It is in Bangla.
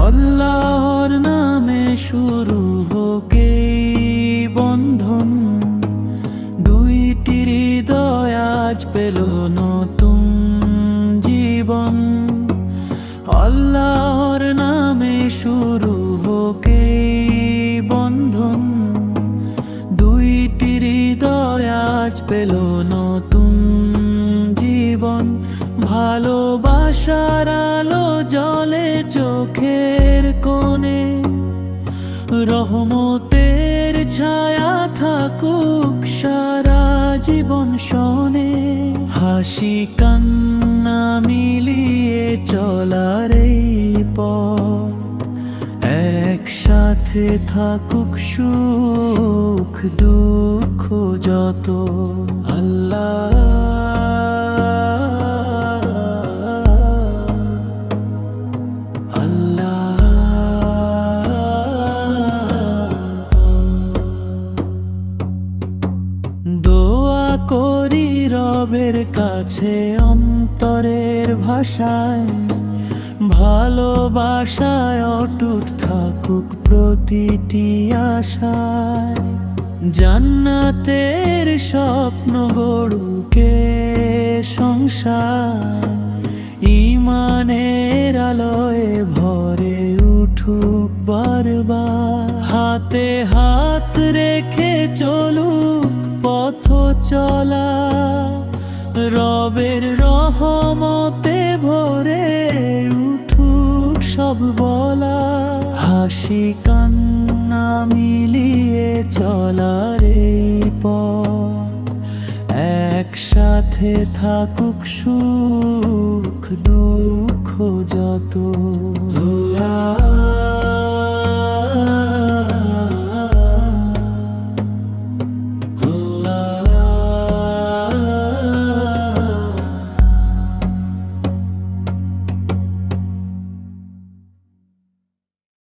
আল্লাহর নামে শুরু হোক এই বন্ধন, দুইটি হৃদয় আজ পেল নতুন জীবন। আল্লাহর নামে শুরু হোক এই বন্ধন, দুইটি হৃদয় আজ পেল নতুন জীবন। ভালোবাসার আলো জ্বলে চোখের কোণে, রহমতের ছায়া থাকুক সারা জীবন শোনে। হাসি কান্না মিলিয়ে চলার এই পথ, একসাথে থাকুক সুখ দুঃখ যত। আল্লাহ দোয়া করি রবের কাছে অন্তরের ভাষায়, ভালোবাসায় অটুট থাকুক প্রতিটি আশায়। জান্নাতের স্বপ্ন গড়ুকে সংসার, ঈমানের আলোয় ভরে উঠুক বারবার। হাতে হাত রেখে চলুক পথ চলা, রবের রহমতে ভরে উঠুক সব বলা। হাসি কান্না মিলিয়ে চলার এই পথ, একসাথে থাকুক সুখ দুঃখ যত।